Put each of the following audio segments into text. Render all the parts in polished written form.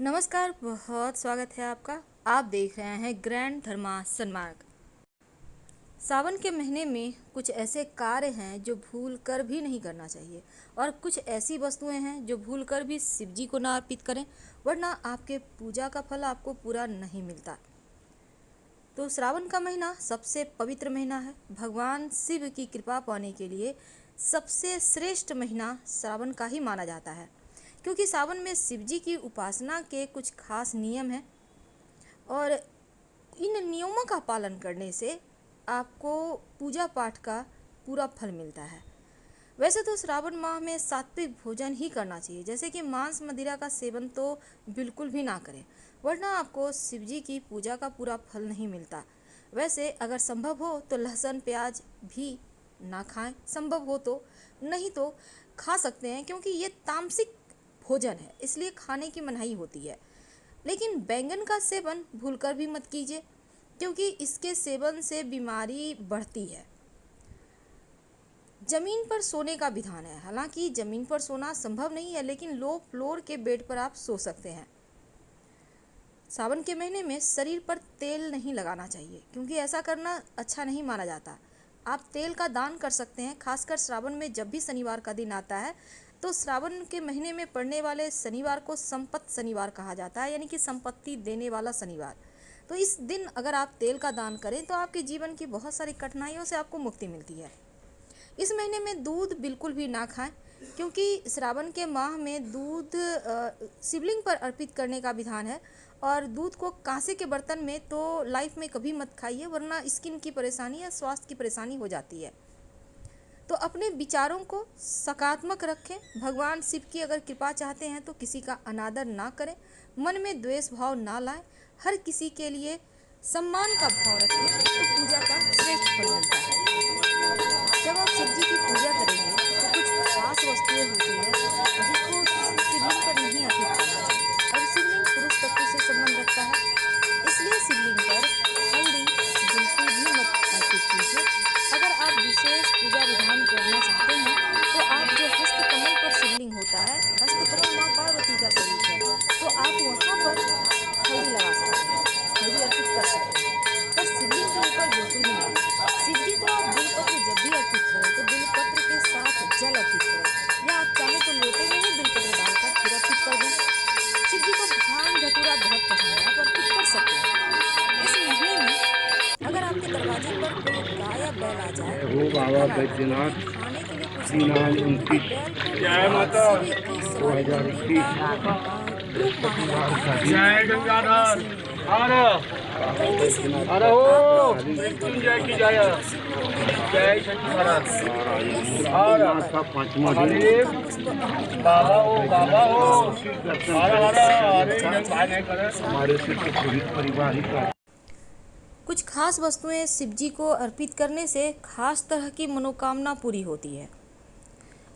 नमस्कार, बहुत स्वागत है आपका। आप देख रहे हैं ग्रैंड धर्मा सन्मार्ग। सावन के महीने में कुछ ऐसे कार्य हैं जो भूल कर भी नहीं करना चाहिए और कुछ ऐसी वस्तुएं हैं जो भूल कर भी शिव जी को ना अर्पित करें, वरना आपके पूजा का फल आपको पूरा नहीं मिलता। तो श्रावण का महीना सबसे पवित्र महीना है। भगवान शिव की कृपा पाने के लिए सबसे श्रेष्ठ महीना श्रावण का ही माना जाता है, क्योंकि सावन में शिव जी की उपासना के कुछ खास नियम हैं और इन नियमों का पालन करने से आपको पूजा पाठ का पूरा फल मिलता है। वैसे तो श्रावण माह में सात्विक भोजन ही करना चाहिए, जैसे कि मांस मदिरा का सेवन तो बिल्कुल भी ना करें, वरना आपको शिव जी की पूजा का पूरा फल नहीं मिलता। वैसे अगर संभव हो तो लहसुन प्याज भी ना खाएं, संभव हो तो, नहीं तो खा सकते हैं, क्योंकि ये तामसिक भोजन है, इसलिए खाने की मनाही होती है। लेकिन बैंगन का सेवन भूलकर भी मत कीजिए, क्योंकि इसके सेवन से बीमारी बढ़ती है। जमीन पर सोने का विधान है। हालांकि जमीन पर सोना संभव नहीं है, लेकिन लो फ्लोर के बेड पर आप सो सकते हैं। सावन के महीने में शरीर पर तेल नहीं लगाना चाहिए, क्योंकि ऐसा करना अच्छा नहीं माना जाता। आप तेल का दान कर सकते हैं, खासकर श्रावण में जब भी शनिवार का दिन आता है। तो श्रावण के महीने में पड़ने वाले शनिवार को संपत्ति शनिवार कहा जाता है, यानी कि संपत्ति देने वाला शनिवार। तो इस दिन अगर आप तेल का दान करें तो आपके जीवन की बहुत सारी कठिनाइयों से आपको मुक्ति मिलती है। इस महीने में दूध बिल्कुल भी ना खाएं, क्योंकि श्रावण के माह में दूध शिवलिंग पर अर्पित करने का विधान है। और दूध को कांसे के बर्तन में तो लाइफ में कभी मत खाइए, वरना स्किन की परेशानी या स्वास्थ्य की परेशानी हो जाती है। तो अपने विचारों को सकारात्मक रखें। भगवान शिव की अगर कृपा चाहते हैं तो किसी का अनादर ना करें, मन में द्वेष भाव ना लाएं, हर किसी के लिए सम्मान का भाव रखें, तो पूजा का श्रेष्ठ फल मिलता है। जब आप शिव जी की पूजा करेंगे तो कुछ खास वस्तुएं होती है जिसको शिवलिंग पर नहीं अर्पित करना चाहिए। और शिवलिंग पुरुष तत्व से संबंध रखता है, इसलिए शिवलिंग पर हल्दी बिल्कुल भी मत अर्पित कीजिए। अगर आप विशेष पूजा विधान करना चाहते हैं तो आप जो हस्तकमल पर शिवलिंग होता है, हस्तकमल माँ पार्वती का स्वरूप है, तो आप वहाँ पर हल्दी लगा सकते हैं, हल्दी अर्पित कर सकते हैं, पर शिवलिंग के ऊपर बिल्कुल भी नहीं। शिव जी को आप बिलपत्र जब भी अर्पित करें तो बिलपत्र के साथ जल अर्पित करें, या आप चाहें तो लोटे में ही बिलपत्र डालकर फिर अर्पित कर दें। शिव जी को भांग धतूरा बहुत पसंद है, आप अर्पित कर सकते हैं। इस महीने में अगर आपके दरवाजे पर कोई गाय या बैल आ जाए हो तो बाबा घर आए, बैद्यनाथ क्योंकि खाने के लिए कुछ नहीं, श्रीनाम क्योंकि 29 बैल को जय भगवान माता शिव की सवारी करने का 2021 रूप माना जाता है। वैसे जय अनुमान करना गंगाधर। सही नहीं है। अरे गलती से भी अरे हो आपने तेल तो मृत्युंजय जरूर की लगाएं, जय। नहीं तो शिव लोगे नाराज। जय शंकर भगवान महाराज। शिव को या शिवलिंग अरे पर का पांचवा दिन अड़हुल का पुष्प अर्पित ना बाबा करें। हो बाबा और हो इसमें हरे थोड़ी हरे सी भी हरे वस्तु जन भाई चाहिए नहीं करे श्रावण हमारे के से तो माह में। पीड़ित परिवार ही का कुछ खास वस्तुएं शिव जी को अर्पित करने से खास तरह की मनोकामना पूरी होती है।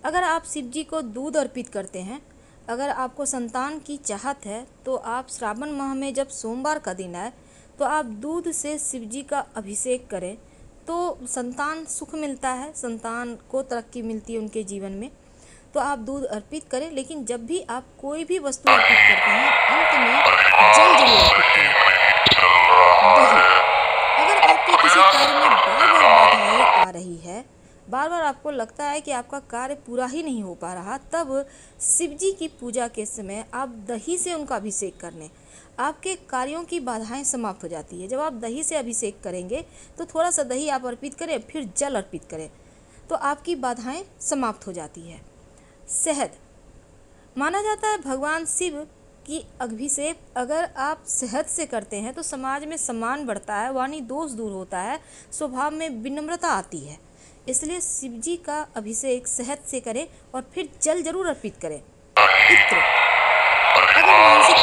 अगर आप शिव जी को दूध अर्पित करते हैं, अगर आपको संतान की चाहत है, तो आप श्रावण माह में जब सोमवार का दिन आए तो आप दूध से शिव जी का अभिषेक करें, तो संतान सुख मिलता है, संतान को तरक्की मिलती है उनके जीवन में। तो आप दूध अर्पित करें, लेकिन जब भी आप कोई भी वस्तु अर्पित करते हैं अंत में जल जरूर अर्पित करें। दही, अगर आपके किसी कार्य में बार बार बाधाएं आ रही है, बार बार आपको लगता है कि आपका कार्य पूरा ही नहीं हो पा रहा, तब शिव जी की पूजा के समय आप दही से उनका अभिषेक कर लें। आपके कार्यों की बाधाएं समाप्त हो जाती है। जब आप दही से अभिषेक करेंगे तो थोड़ा सा दही आप अर्पित करें, फिर जल अर्पित करें, तो आपकी बाधाएं समाप्त हो जाती है। शहद, माना जाता है भगवान शिव की अभिषेक अगर आप शहद से करते हैं तो समाज में सम्मान बढ़ता है, वाणी दोष दूर होता है, स्वभाव में विनम्रता आती है। इसलिए शिव जी का अभिषेक शहद से करें और फिर जल जरूर अर्पित करें। इत्र, अगर मानसिक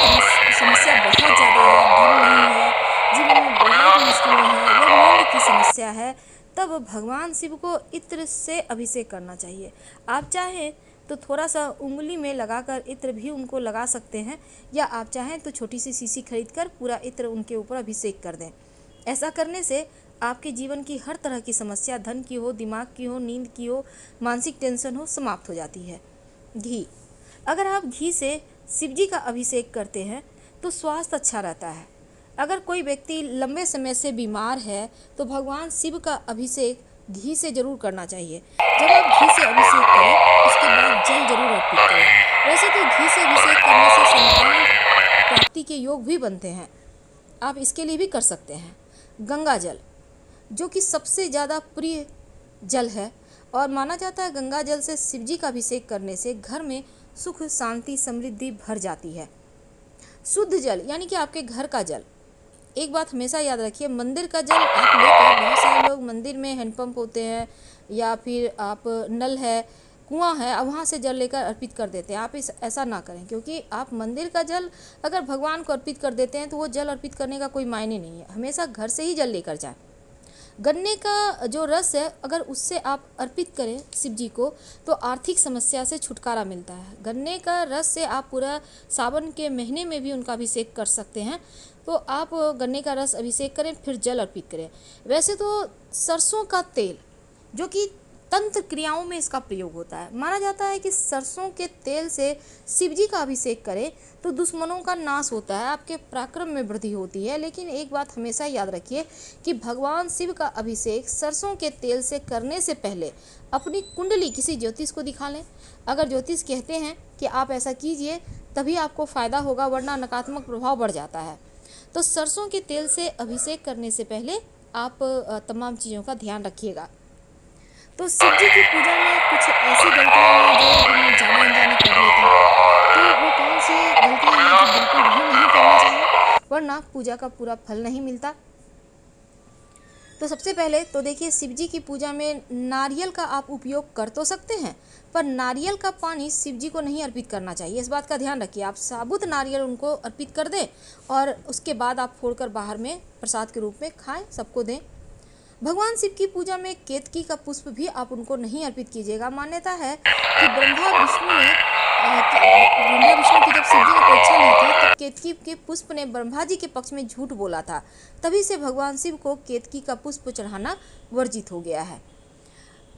समस्या बहुत ज़्यादा है, धन नहीं है, जीवन में बहुत मुश्किलें हैं या नींद की समस्या है, तब भगवान शिव को इत्र से अभिषेक करना चाहिए। आप चाहें तो थोड़ा सा उंगली में लगाकर इत्र भी उनको लगा सकते हैं, या आप चाहें तो छोटी सी शीशी खरीदकर पूरा इत्र उनके ऊपर अभिषेक कर दें। ऐसा करने से आपके जीवन की हर तरह की समस्या, धन की हो, दिमाग की हो, नींद की हो, मानसिक टेंशन हो, समाप्त हो जाती है। घी, अगर आप घी से शिव जी का अभिषेक करते हैं तो स्वास्थ्य अच्छा रहता है। अगर कोई व्यक्ति लंबे समय से बीमार है तो भगवान शिव का अभिषेक घी से जरूर करना चाहिए। जब आप घी से अभिषेक करें उसके बाद जल जरूर अर्पित करें। वैसे तो घी से अभिषेक करने से संतान प्राप्ति के योग भी बनते हैं, आप इसके लिए भी कर सकते हैं। गंगा जल, जो कि सबसे ज़्यादा प्रिय जल है और माना जाता है गंगा जल से शिव जी का अभिषेक करने से घर में सुख शांति समृद्धि भर जाती है। शुद्ध जल यानी कि आपके घर का जल। एक बात हमेशा याद रखिए, मंदिर का जल आप लेकर, बहुत सारे लोग मंदिर में हैंडपंप होते हैं या फिर आप नल है, कुआं है, अब वहाँ से जल लेकर अर्पित कर देते हैं। आप ऐसा ना करें, क्योंकि आप मंदिर का जल अगर भगवान को अर्पित कर देते हैं तो वो जल अर्पित करने का कोई मायने नहीं है। हमेशा घर से ही जल लेकर जाएं। गन्ने का जो रस है अगर उससे आप अर्पित करें शिव जी को तो आर्थिक समस्या से छुटकारा मिलता है। गन्ने का रस से आप पूरा सावन के महीने में भी उनका अभिषेक कर सकते हैं। तो आप गन्ने का रस अभिषेक करें फिर जल अर्पित करें। वैसे तो सरसों का तेल, जो कि तंत्र क्रियाओं में इसका प्रयोग होता है, माना जाता है कि सरसों के तेल से शिव जी का अभिषेक करें तो दुश्मनों का नाश होता है, आपके पराक्रम में वृद्धि होती है। लेकिन एक बात हमेशा याद रखिए कि भगवान शिव का अभिषेक सरसों के तेल से करने से पहले अपनी कुंडली किसी ज्योतिष को दिखा लें। अगर ज्योतिष कहते हैं कि आप ऐसा कीजिए तभी आपको फ़ायदा होगा, वरना नकारात्मक प्रभाव बढ़ जाता है। तो सरसों के तेल से अभिषेक करने से पहले आप तमाम चीज़ों का ध्यान रखिएगा। तो शिव जी की पूजा में कुछ ऐसी गलतियाँ हैं जो हम जाने अनजाने कर लेते हैं। तो वो कौन सी गलतियाँ हैं जो बिल्कुल भी नहीं करना चाहिए, वरना पूजा का पूरा फल नहीं मिलता। तो सबसे पहले तो देखिए, शिव जी की पूजा में नारियल का आप उपयोग कर तो सकते हैं, पर नारियल का पानी शिव जी को नहीं अर्पित करना चाहिए। इस बात का ध्यान रखिए। आप साबुत नारियल उनको अर्पित कर दें और उसके बाद आप फोड़कर बाहर में प्रसाद के रूप में खाएं, सबको दें। भगवान शिव की पूजा में केतकी का पुष्प भी आप उनको नहीं अर्पित कीजिएगा। मान्यता है कि ब्रह्मा विष्णु की जब शिव जी ने परीक्षा ली थी तब केतकी के पुष्प ने ब्रह्मा जी के पक्ष में झूठ बोला था, तभी से भगवान शिव को केतकी का पुष्प चढ़ाना वर्जित हो गया है।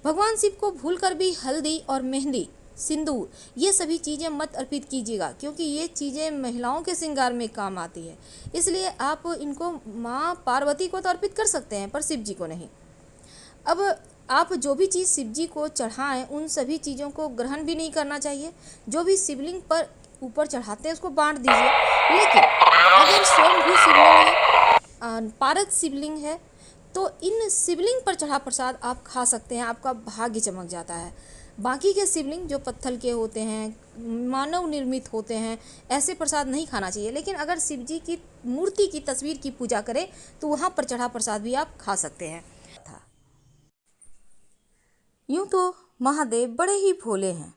भगवान शिव को भूलकर भी हल्दी और मेहंदी, सिंदूर, ये सभी चीज़ें मत अर्पित कीजिएगा, क्योंकि ये चीज़ें महिलाओं के श्रृंगार में काम आती है। इसलिए आप इनको माँ पार्वती को तो अर्पित कर सकते हैं, पर शिव जी को नहीं। अब आप जो भी चीज़ शिव जी को चढ़ाएं उन सभी चीज़ों को ग्रहण भी नहीं करना चाहिए। जो भी शिवलिंग पर ऊपर चढ़ाते हैं उसको बांट दीजिए। लेकिन अगर स्वयंभू शिवलिंग है, पारद शिवलिंग है, तो इन शिवलिंग पर चढ़ा प्रसाद आप खा सकते हैं, आपका भाग्य चमक जाता है। बाकी के शिवलिंग जो पत्थर के होते हैं, मानव निर्मित होते हैं, ऐसे प्रसाद नहीं खाना चाहिए। लेकिन अगर शिव जी की मूर्ति की तस्वीर की पूजा करें तो वहाँ पर चढ़ा प्रसाद भी आप खा सकते हैं। यूँ तो महादेव बड़े ही भोले हैं।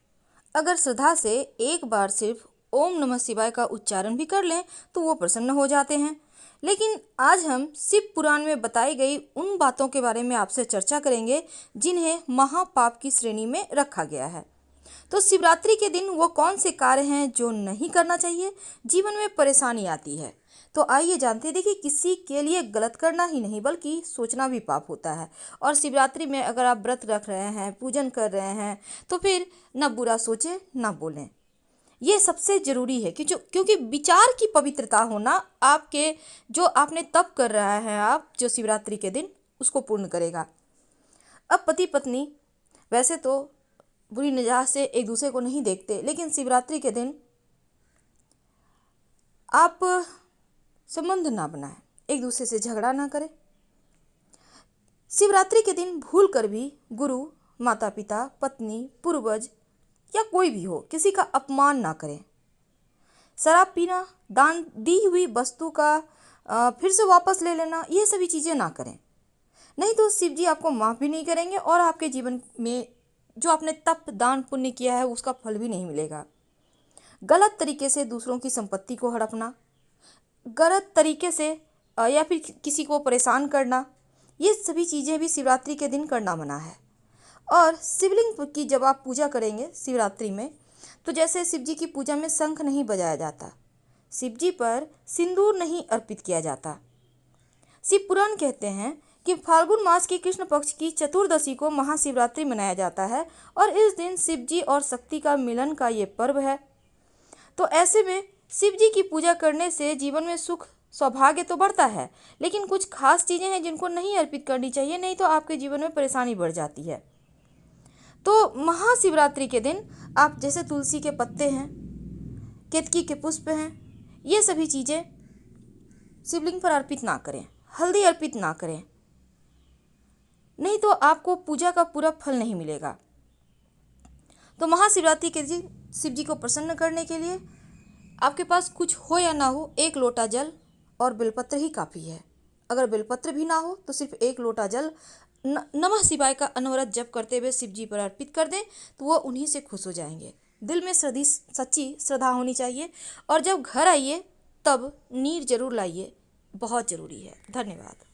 अगर श्रद्धा से एक बार सिर्फ ओम नमः शिवाय का उच्चारण भी कर लें तो वो प्रसन्न हो जाते हैं। लेकिन आज हम शिव पुराण में बताई गई उन बातों के बारे में आपसे चर्चा करेंगे जिन्हें महापाप की श्रेणी में रखा गया है। तो शिवरात्रि के दिन वो कौन से कार्य हैं जो नहीं करना चाहिए, जीवन में परेशानी आती है। तो आइए जानते हैं। देखिए, किसी के लिए गलत करना ही नहीं बल्कि सोचना भी पाप होता है। और शिवरात्रि में अगर आप व्रत रख रहे हैं, पूजन कर रहे हैं, तो फिर ना बुरा सोचें ना बोलें। ये सबसे ज़रूरी है क्योंकि विचार की पवित्रता होना आपके जो आपने तप कर रहा है आप जो शिवरात्रि के दिन उसको पूर्ण करेगा। अब पति पत्नी वैसे तो बुरी निगाह से एक दूसरे को नहीं देखते, लेकिन शिवरात्रि के दिन आप संबंध ना बनाएं, एक दूसरे से झगड़ा ना करें। शिवरात्रि के दिन भूल कर भी गुरु, माता पिता, पत्नी, पूर्वज या कोई भी हो किसी का अपमान ना करें। शराब पीना, दान दी हुई वस्तु का फिर से वापस ले लेना, ये सभी चीज़ें ना करें, नहीं तो शिव जी आपको माफ़ भी नहीं करेंगे और आपके जीवन में जो आपने तप दान पुण्य किया है उसका फल भी नहीं मिलेगा। गलत तरीके से दूसरों की संपत्ति को हड़पना, गलत तरीके से या फिर किसी को परेशान करना, ये सभी चीज़ें भी शिवरात्रि के दिन करना मना है। और शिवलिंग की जब आप पूजा करेंगे शिवरात्रि में, तो जैसे शिव जी की पूजा में शंख नहीं बजाया जाता, शिव जी पर सिंदूर नहीं अर्पित किया जाता। शिव पुराण कहते हैं कि फाल्गुन मास की कृष्ण पक्ष की चतुर्दशी को महाशिवरात्रि मनाया जाता है और इस दिन शिव जी और शक्ति का मिलन का ये पर्व है। तो ऐसे में शिव जी की पूजा करने से जीवन में सुख सौभाग्य तो बढ़ता है, लेकिन कुछ खास चीज़ें हैं जिनको नहीं अर्पित करनी चाहिए, नहीं तो आपके जीवन में परेशानी बढ़ जाती है। तो महाशिवरात्रि के दिन आप जैसे तुलसी के पत्ते हैं, केतकी के पुष्प हैं, ये सभी चीज़ें शिवलिंग पर अर्पित ना करें, हल्दी अर्पित ना करें, नहीं तो आपको पूजा का पूरा फल नहीं मिलेगा। तो महाशिवरात्रि के दिन शिव जी को प्रसन्न करने के लिए आपके पास कुछ हो या ना हो, 1 लोटा जल और बेलपत्र ही काफ़ी है। अगर बेलपत्र भी ना हो तो सिर्फ 1 लोटा जल नमः शिवाय का अनवरत जप करते हुए शिव जी पर अर्पित कर दें तो वो उन्हीं से खुश हो जाएंगे। दिल में सच्ची श्रद्धा होनी चाहिए, और जब घर आइए तब नीर जरूर लाइए, बहुत ज़रूरी है। धन्यवाद।